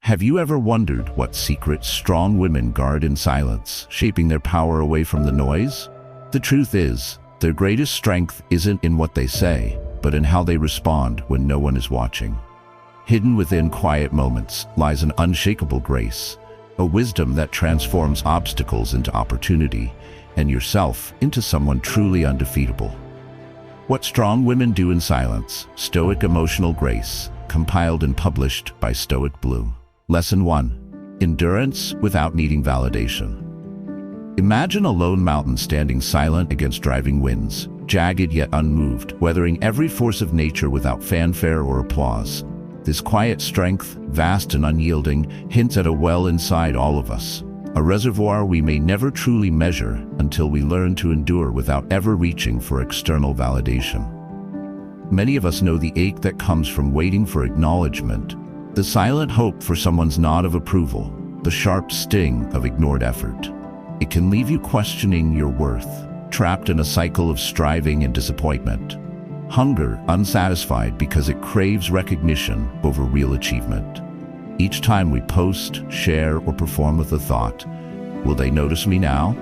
Have you ever wondered what secrets strong women guard in silence, shaping their power away from the noise? The truth is, their greatest strength isn't in what they say, but in how they respond when no one is watching. Hidden within quiet moments lies an unshakable grace, a wisdom that transforms obstacles into opportunity, and yourself into someone truly undefeatable. What Strong Women Do in Silence, Stoic Emotional Grace, compiled and published by Stoic Blue. Lesson 1. Endurance without needing validation. Imagine a lone mountain standing silent against driving winds, jagged yet unmoved, weathering every force of nature without fanfare or applause. This quiet strength, vast and unyielding, hints at a well inside all of us, a reservoir we may never truly measure until we learn to endure without ever reaching for external validation. Many of us know the ache that comes from waiting for acknowledgement, the silent hope for someone's nod of approval, the sharp sting of ignored effort. It can leave you questioning your worth, trapped in a cycle of striving and disappointment. Hunger unsatisfied because it craves recognition over real achievement. Each time we post, share, or perform with the thought, "Will they notice me now?"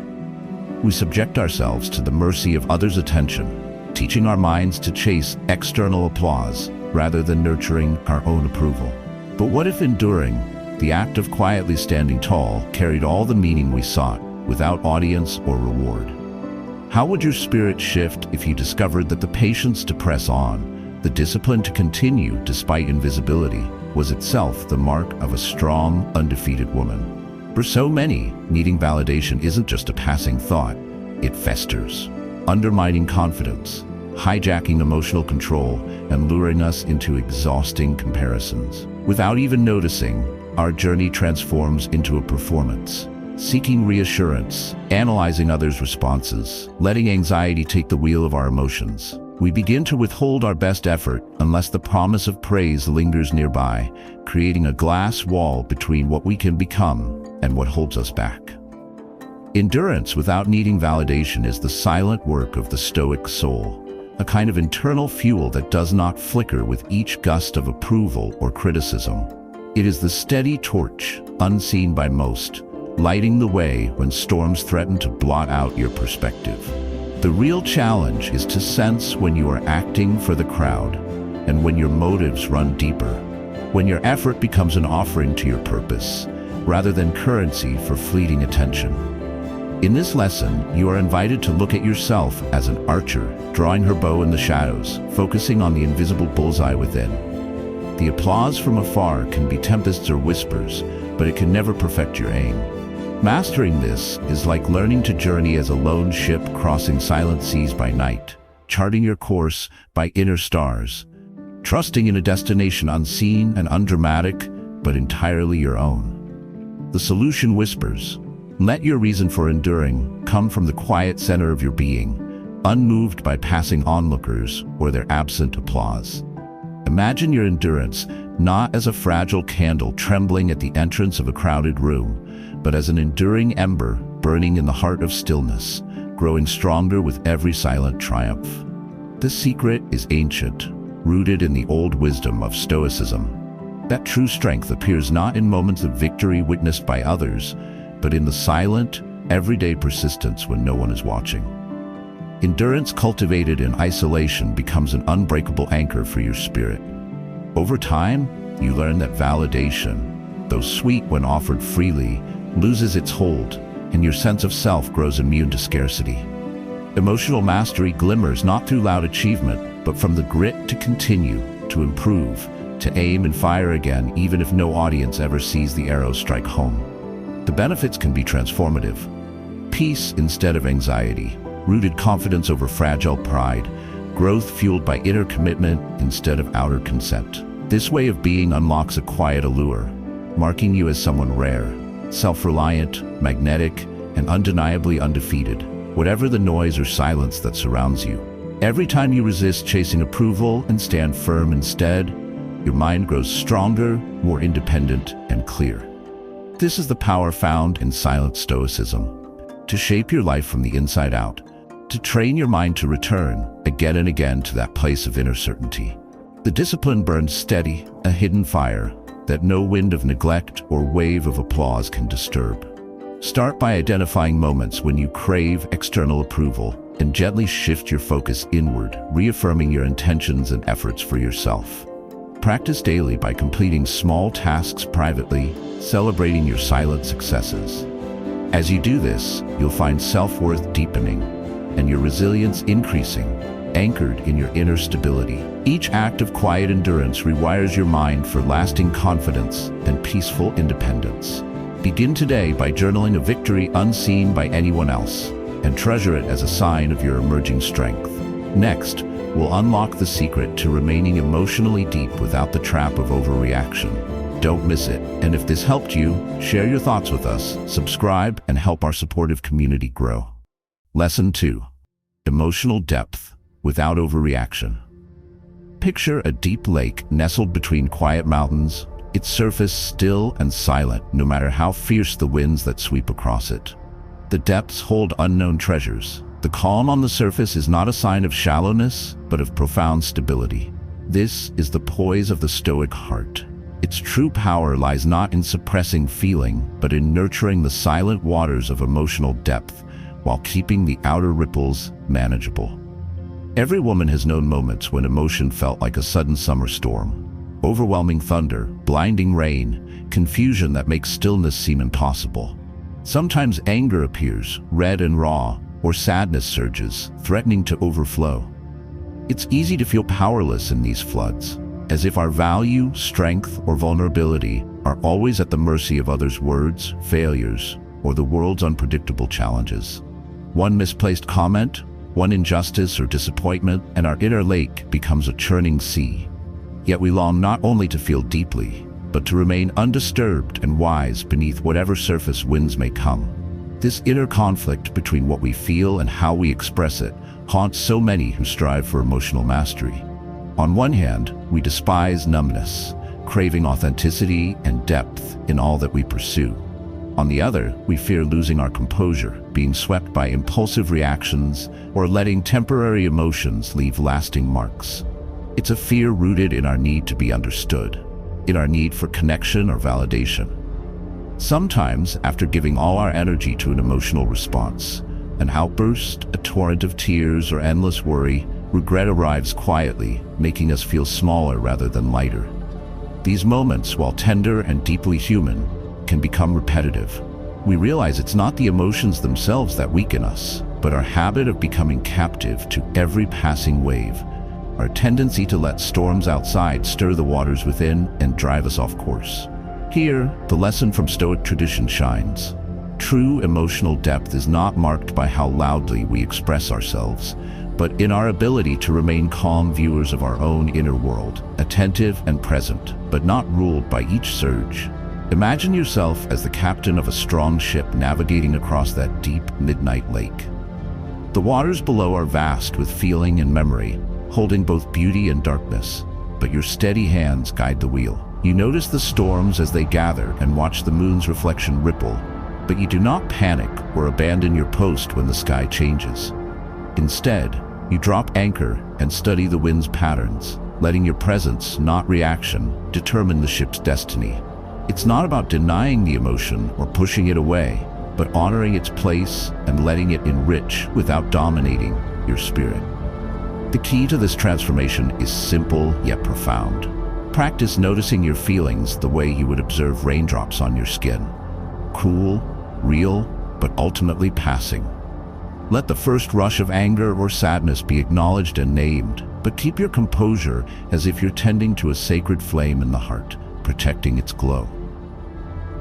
we subject ourselves to the mercy of others' attention, teaching our minds to chase external applause rather than nurturing our own approval. But what if enduring, the act of quietly standing tall, carried all the meaning we sought, without audience or reward? How would your spirit shift if you discovered that the patience to press on, the discipline to continue despite invisibility, was itself the mark of a strong, undefeated woman? For so many, needing validation isn't just a passing thought, it festers, undermining confidence, hijacking emotional control, and luring us into exhausting comparisons. Without even noticing, our journey transforms into a performance, seeking reassurance, analyzing others' responses, letting anxiety take the wheel of our emotions. We begin to withhold our best effort unless the promise of praise lingers nearby, creating a glass wall between what we can become and what holds us back. Endurance without needing validation is the silent work of the Stoic soul, a kind of internal fuel that does not flicker with each gust of approval or criticism. It is the steady torch, unseen by most, lighting the way when storms threaten to blot out your perspective. The real challenge is to sense when you are acting for the crowd and when your motives run deeper, when your effort becomes an offering to your purpose, rather than currency for fleeting attention. In this lesson, you are invited to look at yourself as an archer, drawing her bow in the shadows, focusing on the invisible bullseye within. The applause from afar can be tempests or whispers, but it can never perfect your aim. Mastering this is like learning to journey as a lone ship crossing silent seas by night, charting your course by inner stars, trusting in a destination unseen and undramatic, but entirely your own. The solution whispers. Let your reason for enduring come from the quiet center of your being, unmoved by passing onlookers or their absent applause. Imagine your endurance not as a fragile candle trembling at the entrance of a crowded room, but as an enduring ember burning in the heart of stillness, growing stronger with every silent triumph. This secret is ancient, rooted in the old wisdom of Stoicism. That true strength appears not in moments of victory witnessed by others, but in the silent, everyday persistence when no one is watching. Endurance cultivated in isolation becomes an unbreakable anchor for your spirit. Over time, you learn that validation, though sweet when offered freely, loses its hold, and your sense of self grows immune to scarcity. Emotional mastery glimmers not through loud achievement, but from the grit to continue, to improve, to aim and fire again, even if no audience ever sees the arrow strike home. The benefits can be transformative. Peace instead of anxiety, rooted confidence over fragile pride, growth fueled by inner commitment instead of outer consent. This way of being unlocks a quiet allure, marking you as someone rare, self-reliant, magnetic, and undeniably undefeated, whatever the noise or silence that surrounds you. Every time you resist chasing approval and stand firm instead, your mind grows stronger, more independent, and clear. This is the power found in silent stoicism. To shape your life from the inside out, to train your mind to return again and again to that place of inner certainty. The discipline burns steady, a hidden fire, that no wind of neglect or wave of applause can disturb. Start by identifying moments when you crave external approval and gently shift your focus inward, reaffirming your intentions and efforts for yourself. Practice daily by completing small tasks privately, celebrating your silent successes. As you do this, you'll find self-worth deepening and your resilience increasing, anchored in your inner stability. Each act of quiet endurance rewires your mind for lasting confidence and peaceful independence. Begin today by journaling a victory unseen by anyone else, and treasure it as a sign of your emerging strength. Next, we'll unlock the secret to remaining emotionally deep without the trap of overreaction. Don't miss it. And if this helped you, share your thoughts with us, subscribe, and help our supportive community grow. Lesson 2. Emotional depth without overreaction. Picture a deep lake nestled between quiet mountains, its surface still and silent no matter how fierce the winds that sweep across it. The depths hold unknown treasures. The calm on the surface is not a sign of shallowness, but of profound stability. This is the poise of the Stoic heart. Its true power lies not in suppressing feeling, but in nurturing the silent waters of emotional depth while keeping the outer ripples manageable. Every woman has known moments when emotion felt like a sudden summer storm. Overwhelming thunder, blinding rain, confusion that makes stillness seem impossible. Sometimes anger appears, red and raw, or sadness surges, threatening to overflow. It's easy to feel powerless in these floods, as if our value, strength, or vulnerability are always at the mercy of others' words, failures, or the world's unpredictable challenges. One misplaced comment, one injustice or disappointment, and our inner lake becomes a churning sea. Yet we long not only to feel deeply, but to remain undisturbed and wise beneath whatever surface winds may come. This inner conflict between what we feel and how we express it haunts so many who strive for emotional mastery. On one hand, we despise numbness, craving authenticity and depth in all that we pursue. On the other, we fear losing our composure, being swept by impulsive reactions, or letting temporary emotions leave lasting marks. It's a fear rooted in our need to be understood, in our need for connection or validation. Sometimes, after giving all our energy to an emotional response, an outburst, a torrent of tears, or endless worry, regret arrives quietly, making us feel smaller rather than lighter. These moments, while tender and deeply human, can become repetitive. We realize it's not the emotions themselves that weaken us, but our habit of becoming captive to every passing wave, our tendency to let storms outside stir the waters within and drive us off course. Here, the lesson from Stoic tradition shines. True emotional depth is not marked by how loudly we express ourselves, but in our ability to remain calm viewers of our own inner world, attentive and present, but not ruled by each surge. Imagine yourself as the captain of a strong ship navigating across that deep midnight lake. The waters below are vast with feeling and memory, holding both beauty and darkness, but your steady hands guide the wheel. You notice the storms as they gather and watch the moon's reflection ripple, but you do not panic or abandon your post when the sky changes. Instead, you drop anchor and study the wind's patterns, letting your presence, not reaction, determine the ship's destiny. It's not about denying the emotion or pushing it away, but honoring its place and letting it enrich without dominating your spirit. The key to this transformation is simple yet profound. Practice noticing your feelings the way you would observe raindrops on your skin. Cool, real, but ultimately passing. Let the first rush of anger or sadness be acknowledged and named, but keep your composure as if you're tending to a sacred flame in the heart, protecting its glow.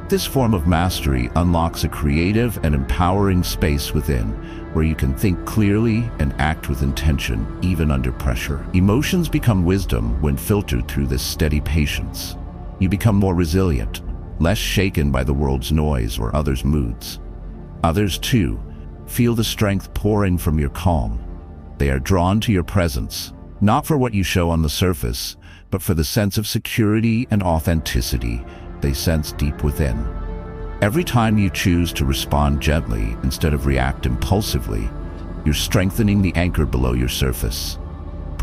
This form of mastery unlocks a creative and empowering space within, where you can think clearly and act with intention, even under pressure. Emotions become wisdom when filtered through this steady patience. You become more resilient, less shaken by the world's noise or others' moods. Others, too, feel the strength pouring from your calm. They are drawn to your presence, not for what you show on the surface, but for the sense of security and authenticity they sense deep within. Every time you choose to respond gently instead of react impulsively, you're strengthening the anchor below your surface,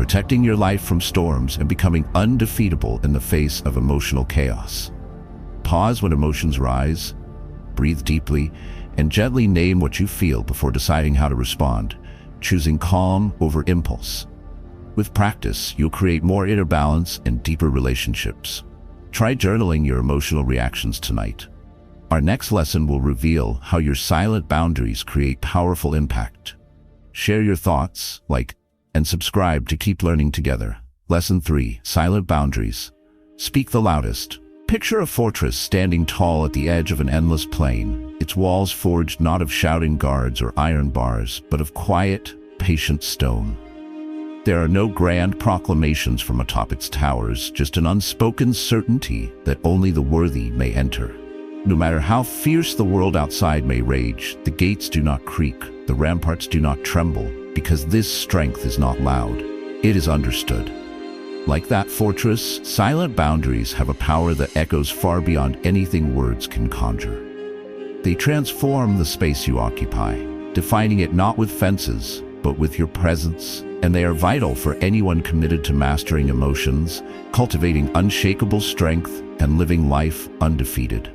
protecting your life from storms and becoming undefeatable in the face of emotional chaos. Pause when emotions rise, breathe deeply, and gently name what you feel before deciding how to respond, choosing calm over impulse. With practice, you'll create more inner balance and deeper relationships. Try journaling your emotional reactions tonight. Our next lesson will reveal how your silent boundaries create powerful impact. Share your thoughts, like, and subscribe to keep learning together. Lesson 3. Silent boundaries. Speak the loudest. Picture a fortress standing tall at the edge of an endless plain, its walls forged not of shouting guards or iron bars, but of quiet, patient stone. There are no grand proclamations from atop its towers, just an unspoken certainty that only the worthy may enter. No matter how fierce the world outside may rage, the gates do not creak, the ramparts do not tremble, because this strength is not loud. It is understood. Like that fortress, silent boundaries have a power that echoes far beyond anything words can conjure. They transform the space you occupy, defining it not with fences, but with your presence, and they are vital for anyone committed to mastering emotions, cultivating unshakable strength, and living life undefeated.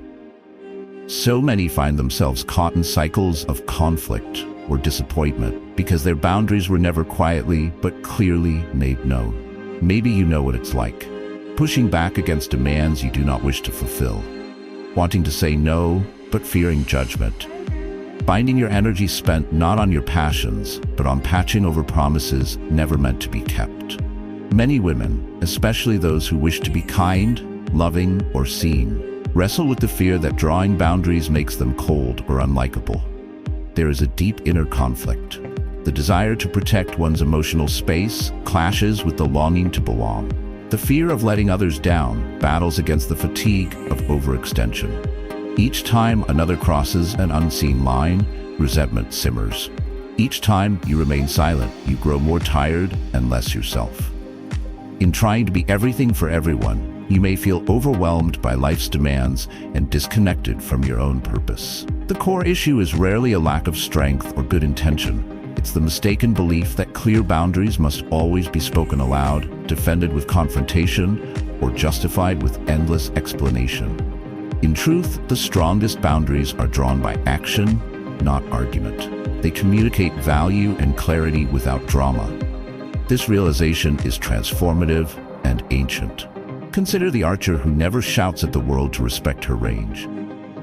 So many find themselves caught in cycles of conflict or disappointment because their boundaries were never quietly but clearly made known. Maybe you know what it's like. Pushing back against demands you do not wish to fulfill. Wanting to say no, but fearing judgment. Finding your energy spent not on your passions, but on patching over promises never meant to be kept. Many women, especially those who wish to be kind, loving, or seen, wrestle with the fear that drawing boundaries makes them cold or unlikable. There is a deep inner conflict. The desire to protect one's emotional space clashes with the longing to belong. The fear of letting others down battles against the fatigue of overextension. Each time another crosses an unseen line, resentment simmers. Each time you remain silent, you grow more tired and less yourself. In trying to be everything for everyone, you may feel overwhelmed by life's demands and disconnected from your own purpose. The core issue is rarely a lack of strength or good intention. It's the mistaken belief that clear boundaries must always be spoken aloud, defended with confrontation, or justified with endless explanation. In truth, the strongest boundaries are drawn by action, not argument. They communicate value and clarity without drama. This realization is transformative and ancient. Consider the archer who never shouts at the world to respect her range.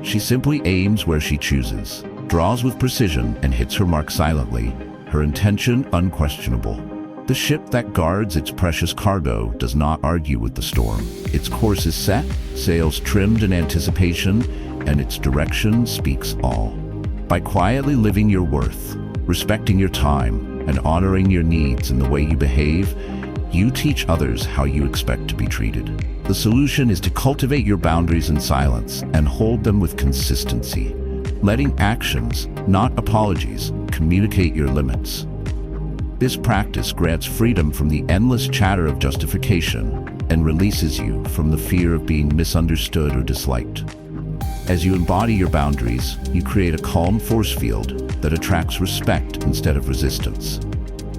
She simply aims where she chooses, draws with precision, and hits her mark silently, her intention unquestionable. The ship that guards its precious cargo does not argue with the storm. Its course is set, sails trimmed in anticipation, and its direction speaks all. By quietly living your worth, respecting your time, and honoring your needs in the way you behave, you teach others how you expect to be treated. The solution is to cultivate your boundaries in silence and hold them with consistency. Letting actions, not apologies, communicate your limits. This practice grants freedom from the endless chatter of justification and releases you from the fear of being misunderstood or disliked. As you embody your boundaries, you create a calm force field that attracts respect instead of resistance.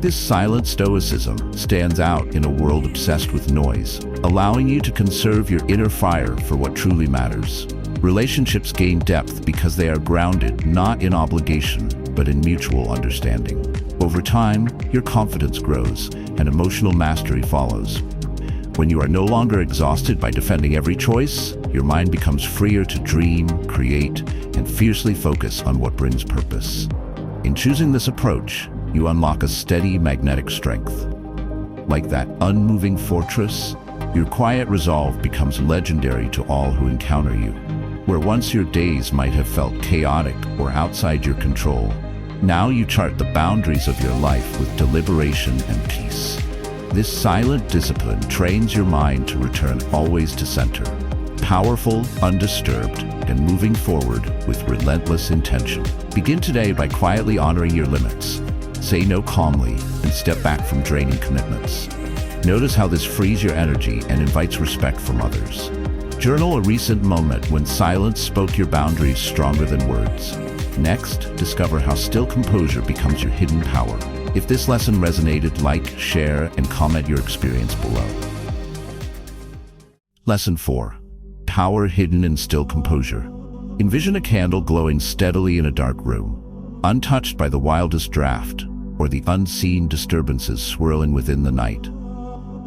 This silent stoicism stands out in a world obsessed with noise, allowing you to conserve your inner fire for what truly matters. Relationships gain depth because they are grounded not in obligation, but in mutual understanding. Over time, your confidence grows and emotional mastery follows. When you are no longer exhausted by defending every choice, your mind becomes freer to dream, create, and fiercely focus on what brings purpose. In choosing this approach, you unlock a steady magnetic strength. Like that unmoving fortress, your quiet resolve becomes legendary to all who encounter you. Where once your days might have felt chaotic or outside your control, now you chart the boundaries of your life with deliberation and peace. This silent discipline trains your mind to return always to center, powerful, undisturbed, and moving forward with relentless intention. Begin today by quietly honoring your limits. Say no calmly and step back from draining commitments. Notice how this frees your energy and invites respect from others. Journal a recent moment when silence spoke your boundaries stronger than words. Next, discover how still composure becomes your hidden power. If this lesson resonated, like, share, and comment your experience below. Lesson 4. Power hidden in still composure. Envision a candle glowing steadily in a dark room, untouched by the wildest draft or the unseen disturbances swirling within the night.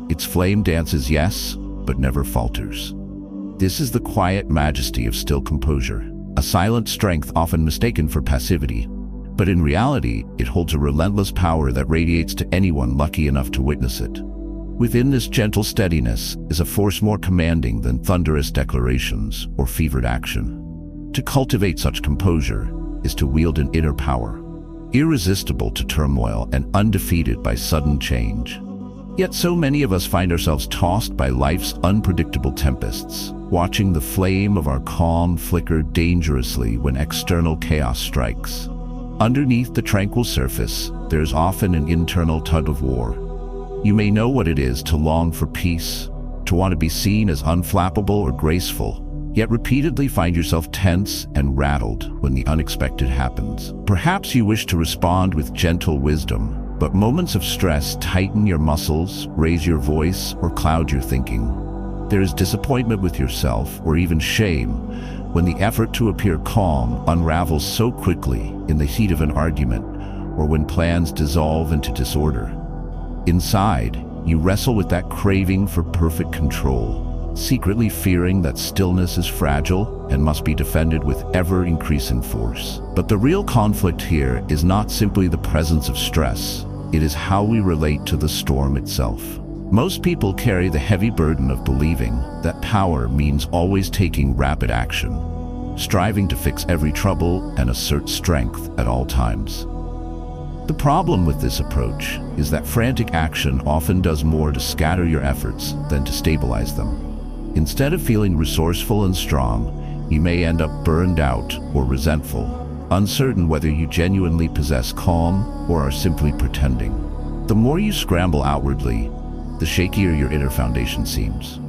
Its flame dances, yes, but never falters. This is the quiet majesty of still composure, a silent strength often mistaken for passivity. But in reality, it holds a relentless power that radiates to anyone lucky enough to witness it. Within this gentle steadiness is a force more commanding than thunderous declarations or fevered action. To cultivate such composure is to wield an inner power, irresistible to turmoil and undefeated by sudden change. Yet so many of us find ourselves tossed by life's unpredictable tempests, watching the flame of our calm flicker dangerously when external chaos strikes. Underneath the tranquil surface, there is often an internal tug of war. You may know what it is to long for peace, to want to be seen as unflappable or graceful, yet repeatedly find yourself tense and rattled when the unexpected happens. Perhaps you wish to respond with gentle wisdom, but moments of stress tighten your muscles, raise your voice, or cloud your thinking. There is disappointment with yourself, or even shame, when the effort to appear calm unravels so quickly in the heat of an argument, or when plans dissolve into disorder. Inside, you wrestle with that craving for perfect control, secretly fearing that stillness is fragile and must be defended with ever-increasing force. But the real conflict here is not simply the presence of stress, it is how we relate to the storm itself. Most people carry the heavy burden of believing that power means always taking rapid action, striving to fix every trouble and assert strength at all times. The problem with this approach is that frantic action often does more to scatter your efforts than to stabilize them. Instead of feeling resourceful and strong, you may end up burned out or resentful, uncertain whether you genuinely possess calm or are simply pretending. The more you scramble outwardly, the shakier your inner foundation seems.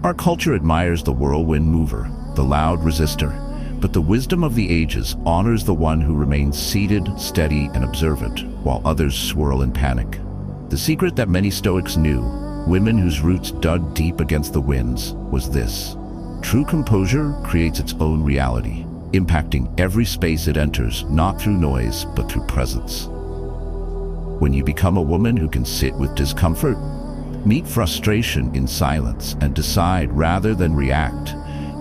Our culture admires the whirlwind mover, the loud resistor, but the wisdom of the ages honors the one who remains seated, steady, and observant, while others swirl in panic. The secret that many Stoics knew, women whose roots dug deep against the winds, was this: true composure creates its own reality, impacting every space it enters, not through noise, but through presence. When you become a woman who can sit with discomfort, meet frustration in silence, and decide rather than react,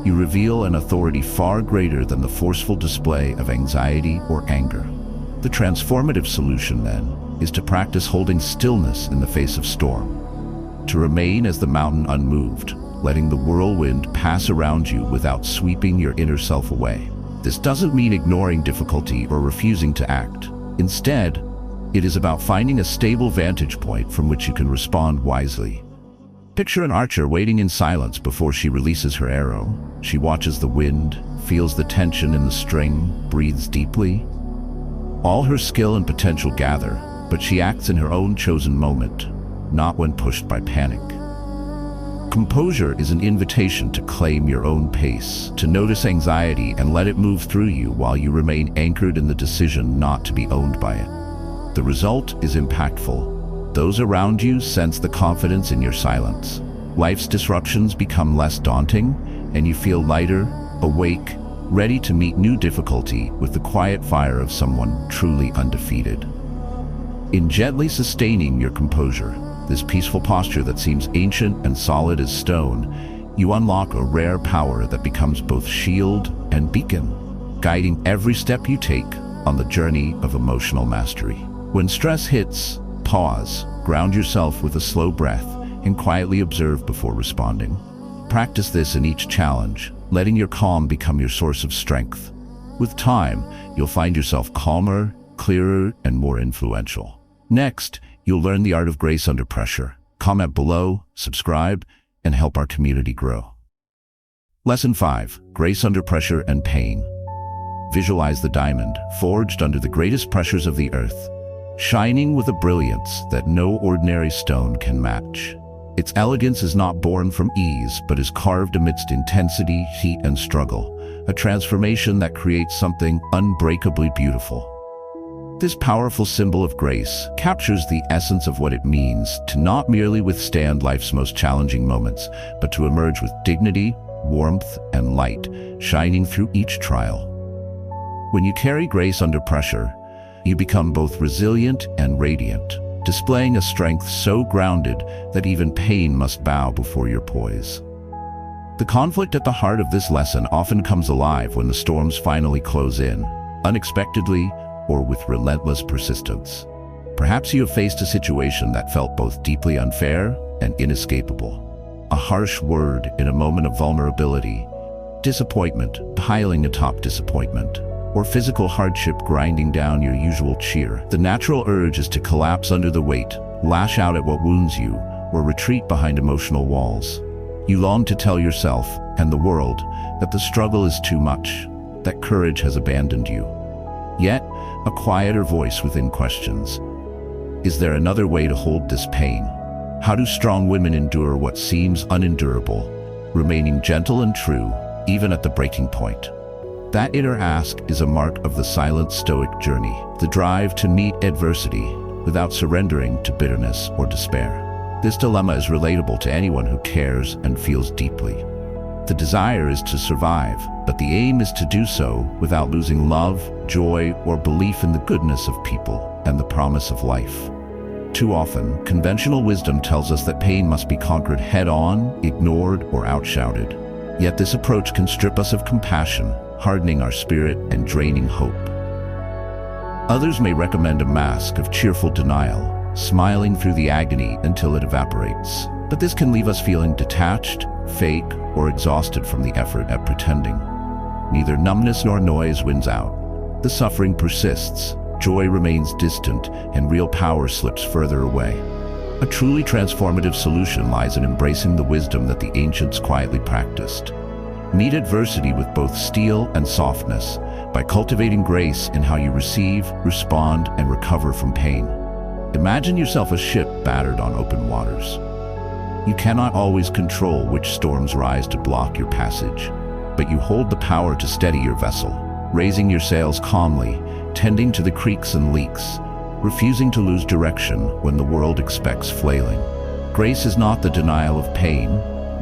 you reveal an authority far greater than the forceful display of anxiety or anger. The transformative solution, then, is to practice holding stillness in the face of storm, to remain as the mountain unmoved, letting the whirlwind pass around you without sweeping your inner self away. This doesn't mean ignoring difficulty or refusing to act. Instead, it is about finding a stable vantage point from which you can respond wisely. Picture an archer waiting in silence before she releases her arrow. She watches the wind, feels the tension in the string, breathes deeply. All her skill and potential gather, but she acts in her own chosen moment, not when pushed by panic. Composure is an invitation to claim your own pace, to notice anxiety and let it move through you while you remain anchored in the decision not to be owned by it. The result is impactful. Those around you sense the confidence in your silence. Life's disruptions become less daunting, and you feel lighter, awake, ready to meet new difficulty with the quiet fire of someone truly undefeated. In gently sustaining your composure, this peaceful posture that seems ancient and solid as stone, you unlock a rare power that becomes both shield and beacon, guiding every step you take on the journey of emotional mastery. When stress hits, pause, ground yourself with a slow breath, and quietly observe before responding. Practice this in each challenge, letting your calm become your source of strength. With time, you'll find yourself calmer, clearer, and more influential. Next, you'll learn the art of grace under pressure. Comment below, subscribe, and help our community grow. Lesson 5. Grace under pressure and pain. Visualize the diamond, forged under the greatest pressures of the earth, shining with a brilliance that no ordinary stone can match. Its elegance is not born from ease, but is carved amidst intensity, heat, and struggle, a transformation that creates something unbreakably beautiful. This powerful symbol of grace captures the essence of what it means to not merely withstand life's most challenging moments, but to emerge with dignity, warmth, and light, shining through each trial. When you carry grace under pressure, you become both resilient and radiant, displaying a strength so grounded that even pain must bow before your poise. The conflict at the heart of this lesson often comes alive when the storms finally close in, unexpectedly or with relentless persistence. Perhaps you have faced a situation that felt both deeply unfair and inescapable. A harsh word in a moment of vulnerability, disappointment piling atop disappointment, or physical hardship grinding down your usual cheer. The natural urge is to collapse under the weight, lash out at what wounds you, or retreat behind emotional walls. You long to tell yourself and the world that the struggle is too much, that courage has abandoned you. Yet, a quieter voice within questions, is there another way to hold this pain? How do strong women endure what seems unendurable, remaining gentle and true, even at the breaking point? That inner ask is a mark of the silent Stoic journey, the drive to meet adversity without surrendering to bitterness or despair. This dilemma is relatable to anyone who cares and feels deeply. The desire is to survive, but the aim is to do so without losing love, joy, or belief in the goodness of people and the promise of life. Too often, conventional wisdom tells us that pain must be conquered head-on, ignored, or outshouted. Yet this approach can strip us of compassion, hardening our spirit and draining hope. Others may recommend a mask of cheerful denial, smiling through the agony until it evaporates. But this can leave us feeling detached, fake, or exhausted from the effort at pretending. Neither numbness nor noise wins out. The suffering persists, joy remains distant, and real power slips further away. A truly transformative solution lies in embracing the wisdom that the ancients quietly practiced. Meet adversity with both steel and softness by cultivating grace in how you receive, respond, and recover from pain. Imagine yourself a ship battered on open waters. You cannot always control which storms rise to block your passage, but you hold the power to steady your vessel, raising your sails calmly, tending to the creaks and leaks, refusing to lose direction when the world expects flailing. Grace is not the denial of pain,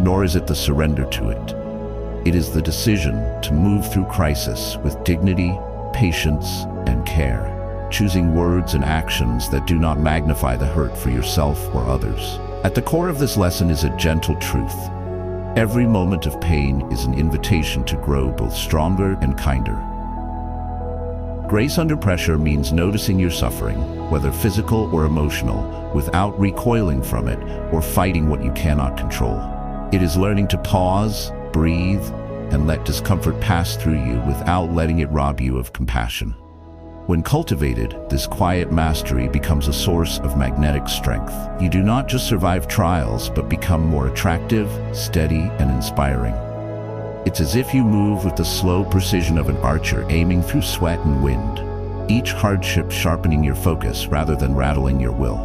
nor is it the surrender to it. It is the decision to move through crisis with dignity, patience, and care, choosing words and actions that do not magnify the hurt for yourself or others. At the core of this lesson is a gentle truth. Every moment of pain is an invitation to grow both stronger and kinder. Grace under pressure means noticing your suffering, whether physical or emotional, without recoiling from it or fighting what you cannot control. It is learning to pause, breathe, and let discomfort pass through you without letting it rob you of compassion. When cultivated, this quiet mastery becomes a source of magnetic strength. You do not just survive trials, but become more attractive, steady, and inspiring. It's as if you move with the slow precision of an archer aiming through sweat and wind, each hardship sharpening your focus rather than rattling your will.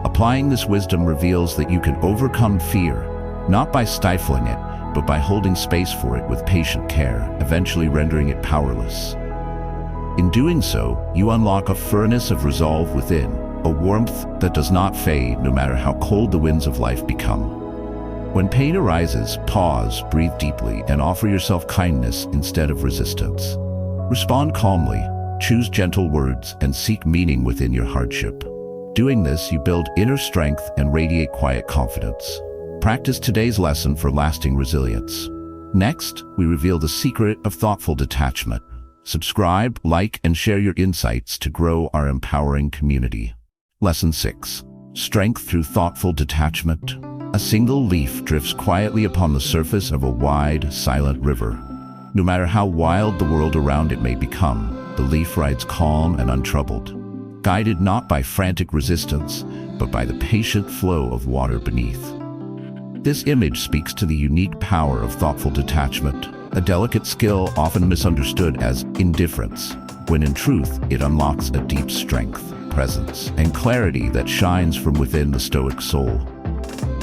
Applying this wisdom reveals that you can overcome fear, not by stifling it, but by holding space for it with patient care, eventually rendering it powerless. In doing so, you unlock a furnace of resolve within, a warmth that does not fade no matter how cold the winds of life become. When pain arises, pause, breathe deeply, and offer yourself kindness instead of resistance. Respond calmly, choose gentle words, and seek meaning within your hardship. Doing this, you build inner strength and radiate quiet confidence. Practice today's lesson for lasting resilience. Next, we reveal the secret of thoughtful detachment. Subscribe, like, and share your insights to grow our empowering community. Lesson 6. Strength through thoughtful detachment. A single leaf drifts quietly upon the surface of a wide, silent river. No matter how wild the world around it may become, the leaf rides calm and untroubled, guided not by frantic resistance, but by the patient flow of water beneath. This image speaks to the unique power of thoughtful detachment, a delicate skill often misunderstood as indifference, when in truth it unlocks a deep strength, presence, and clarity that shines from within the Stoic soul.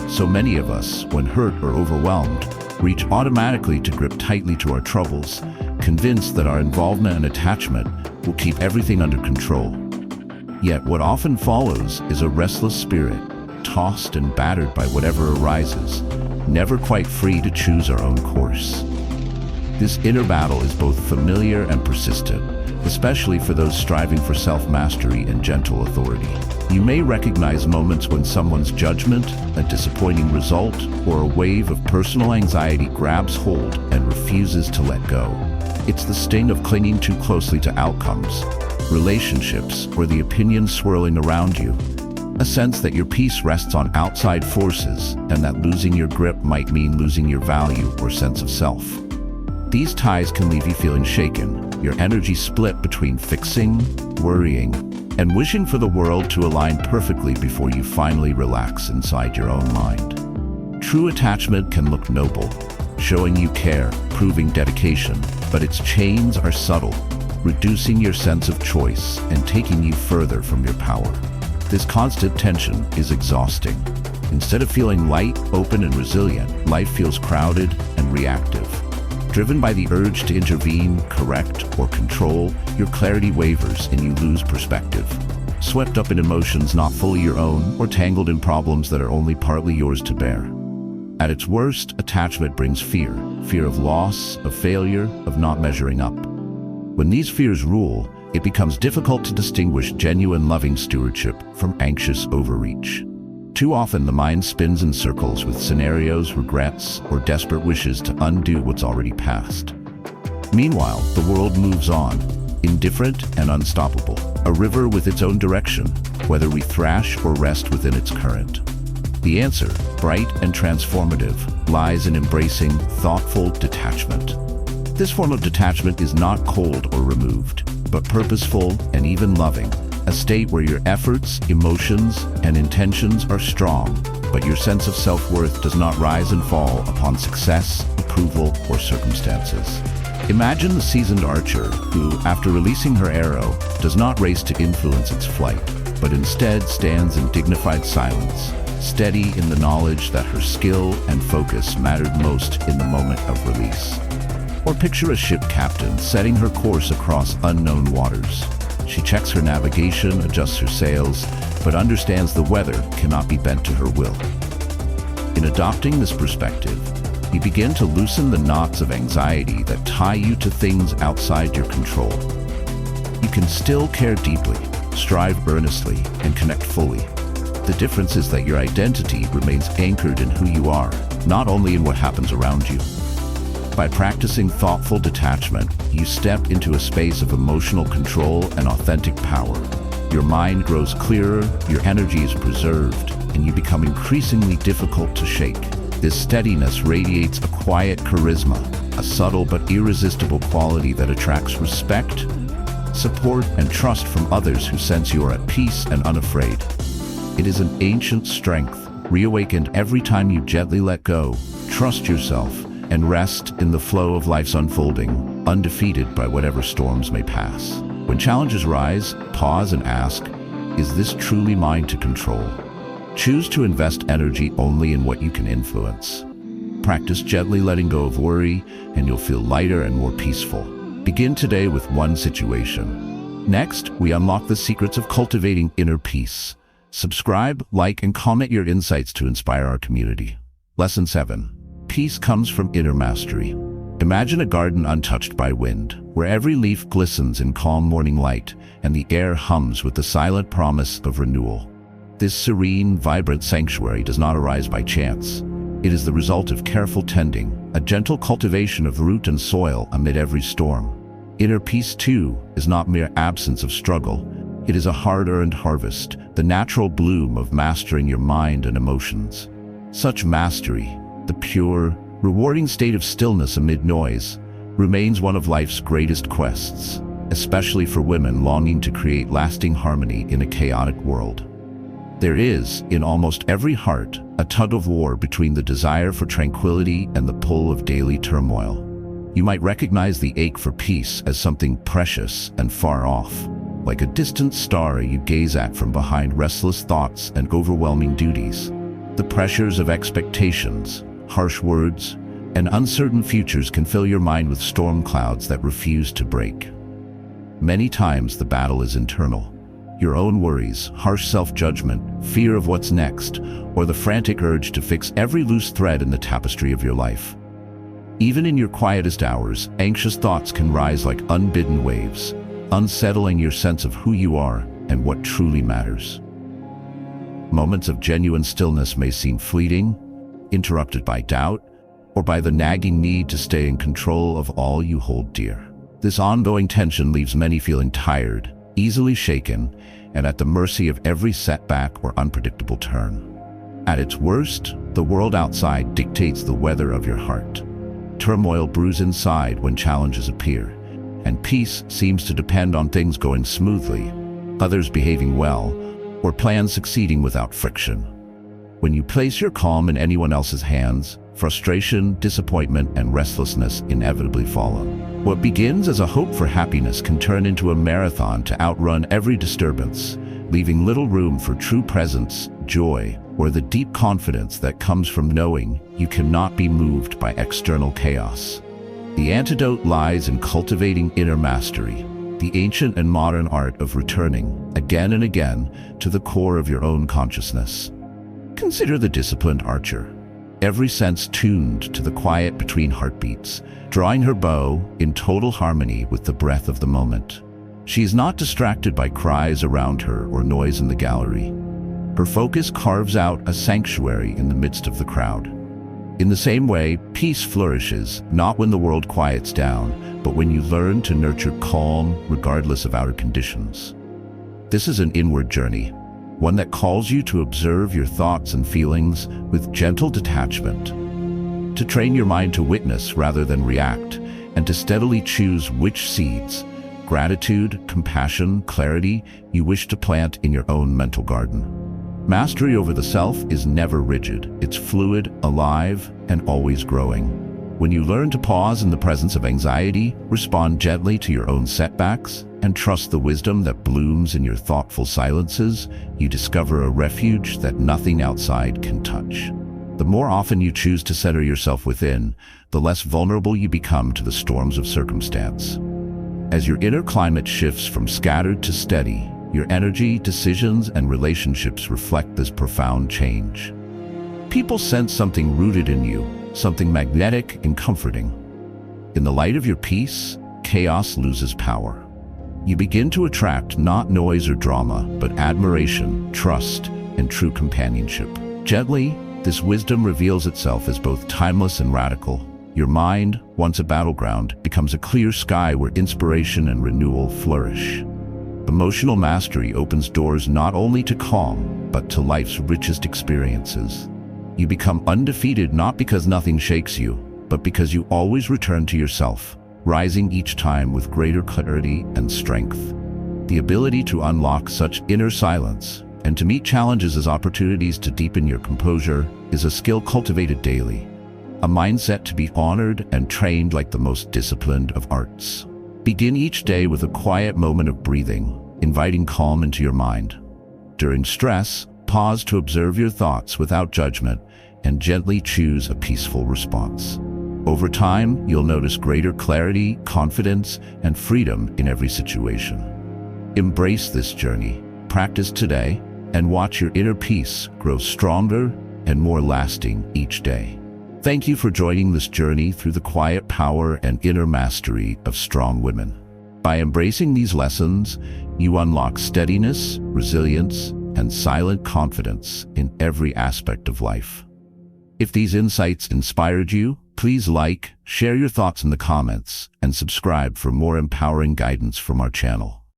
So many of us, when hurt or overwhelmed, reach automatically to grip tightly to our troubles, convinced that our involvement and attachment will keep everything under control. Yet what often follows is a restless spirit, tossed and battered by whatever arises, never quite free to choose our own course. This inner battle is both familiar and persistent, especially for those striving for self-mastery and gentle authority. You may recognize moments when someone's judgment, a disappointing result, or a wave of personal anxiety grabs hold and refuses to let go. It's the sting of clinging too closely to outcomes, relationships, or the opinions swirling around you. A sense that your peace rests on outside forces and that losing your grip might mean losing your value or sense of self. These ties can leave you feeling shaken, your energy split between fixing, worrying, and wishing for the world to align perfectly before you finally relax inside your own mind. True attachment can look noble, showing you care, proving dedication, but its chains are subtle, reducing your sense of choice and taking you further from your power. This constant tension is exhausting. Instead of feeling light, open, and resilient, life feels crowded and reactive. Driven by the urge to intervene, correct, or control, your clarity wavers and you lose perspective. Swept up in emotions not fully your own, or tangled in problems that are only partly yours to bear. At its worst, attachment brings fear. Fear of loss, of failure, of not measuring up. When these fears rule, it becomes difficult to distinguish genuine loving stewardship from anxious overreach. Too often the mind spins in circles with scenarios, regrets, or desperate wishes to undo what's already passed. Meanwhile, the world moves on, indifferent and unstoppable, a river with its own direction, whether we thrash or rest within its current. The answer, bright and transformative, lies in embracing thoughtful detachment. This form of detachment is not cold or removed, but purposeful and even loving. A state where your efforts, emotions, and intentions are strong, but your sense of self-worth does not rise and fall upon success, approval, or circumstances. Imagine the seasoned archer who, after releasing her arrow, does not race to influence its flight, but instead stands in dignified silence, steady in the knowledge that her skill and focus mattered most in the moment of release. Or picture a ship captain setting her course across unknown waters. She checks her navigation, adjusts her sails, but understands the weather cannot be bent to her will. In adopting this perspective, you begin to loosen the knots of anxiety that tie you to things outside your control. You can still care deeply, strive earnestly, and connect fully. The difference is that your identity remains anchored in who you are, not only in what happens around you. By practicing thoughtful detachment, you step into a space of emotional control and authentic power. Your mind grows clearer, your energy is preserved, and you become increasingly difficult to shake. This steadiness radiates a quiet charisma, a subtle but irresistible quality that attracts respect, support, and trust from others who sense you are at peace and unafraid. It is an ancient strength, reawakened every time you gently let go, trust yourself, and rest in the flow of life's unfolding, undefeated by whatever storms may pass. When challenges rise, pause and ask, is this truly mine to control? Choose to invest energy only in what you can influence. Practice gently letting go of worry, and you'll feel lighter and more peaceful. Begin today with one situation. Next, we unlock the secrets of cultivating inner peace. Subscribe, like, and comment your insights to inspire our community. Lesson 7. Peace comes from inner mastery. Imagine a garden untouched by wind, where every leaf glistens in calm morning light and the air hums with the silent promise of renewal. This serene, vibrant sanctuary does not arise by chance. It is the result of careful tending, a gentle cultivation of root and soil amid every storm. Inner peace, too, is not mere absence of struggle. It is a hard-earned harvest, the natural bloom of mastering your mind and emotions. Such mastery, the pure, rewarding state of stillness amid noise, remains one of life's greatest quests, especially for women longing to create lasting harmony in a chaotic world. There is, in almost every heart, a tug-of-war between the desire for tranquility and the pull of daily turmoil. You might recognize the ache for peace as something precious and far off, like a distant star you gaze at from behind restless thoughts and overwhelming duties. The pressures of expectations, harsh words, and uncertain futures can fill your mind with storm clouds that refuse to break. Many times the battle is internal. Your own worries, harsh self-judgment, fear of what's next, or the frantic urge to fix every loose thread in the tapestry of your life. Even in your quietest hours, anxious thoughts can rise like unbidden waves, unsettling your sense of who you are and what truly matters. Moments of genuine stillness may seem fleeting, interrupted by doubt, or by the nagging need to stay in control of all you hold dear. This ongoing tension leaves many feeling tired, easily shaken, and at the mercy of every setback or unpredictable turn. At its worst, the world outside dictates the weather of your heart. Turmoil brews inside when challenges appear, and peace seems to depend on things going smoothly, others behaving well, or plans succeeding without friction. When you place your calm in anyone else's hands, frustration, disappointment, and restlessness inevitably follow. What begins as a hope for happiness can turn into a marathon to outrun every disturbance, leaving little room for true presence, joy, or the deep confidence that comes from knowing you cannot be moved by external chaos. The antidote lies in cultivating inner mastery, the ancient and modern art of returning, again and again, to the core of your own consciousness. Consider the disciplined archer, every sense tuned to the quiet between heartbeats, drawing her bow in total harmony with the breath of the moment. She is not distracted by cries around her or noise in the gallery. Her focus carves out a sanctuary in the midst of the crowd. In the same way, peace flourishes, not when the world quiets down, but when you learn to nurture calm regardless of outer conditions. This is an inward journey, one that calls you to observe your thoughts and feelings with gentle detachment, to train your mind to witness rather than react, and to steadily choose which seeds, gratitude, compassion, clarity, you wish to plant in your own mental garden. Mastery over the self is never rigid. It's fluid, alive, and always growing. When you learn to pause in the presence of anxiety, respond gently to your own setbacks, and trust the wisdom that blooms in your thoughtful silences, you discover a refuge that nothing outside can touch. The more often you choose to center yourself within, the less vulnerable you become to the storms of circumstance. As your inner climate shifts from scattered to steady, your energy, decisions, and relationships reflect this profound change. People sense something rooted in you, something magnetic and comforting. In the light of your peace, chaos loses power. You begin to attract not noise or drama, but admiration, trust, and true companionship. Gently, this wisdom reveals itself as both timeless and radical. Your mind, once a battleground, becomes a clear sky where inspiration and renewal flourish. Emotional mastery opens doors not only to calm, but to life's richest experiences. You become undefeated not because nothing shakes you, but because you always return to yourself, rising each time with greater clarity and strength. The ability to unlock such inner silence and to meet challenges as opportunities to deepen your composure is a skill cultivated daily, a mindset to be honored and trained like the most disciplined of arts. Begin each day with a quiet moment of breathing, inviting calm into your mind. During stress, pause to observe your thoughts without judgment and gently choose a peaceful response. Over time, you'll notice greater clarity, confidence, and freedom in every situation. Embrace this journey, practice today, and watch your inner peace grow stronger and more lasting each day. Thank you for joining this journey through the quiet power and inner mastery of strong women. By embracing these lessons, you unlock steadiness, resilience, and silent confidence in every aspect of life. If these insights inspired you, please like, share your thoughts in the comments, and subscribe for more empowering guidance from our channel.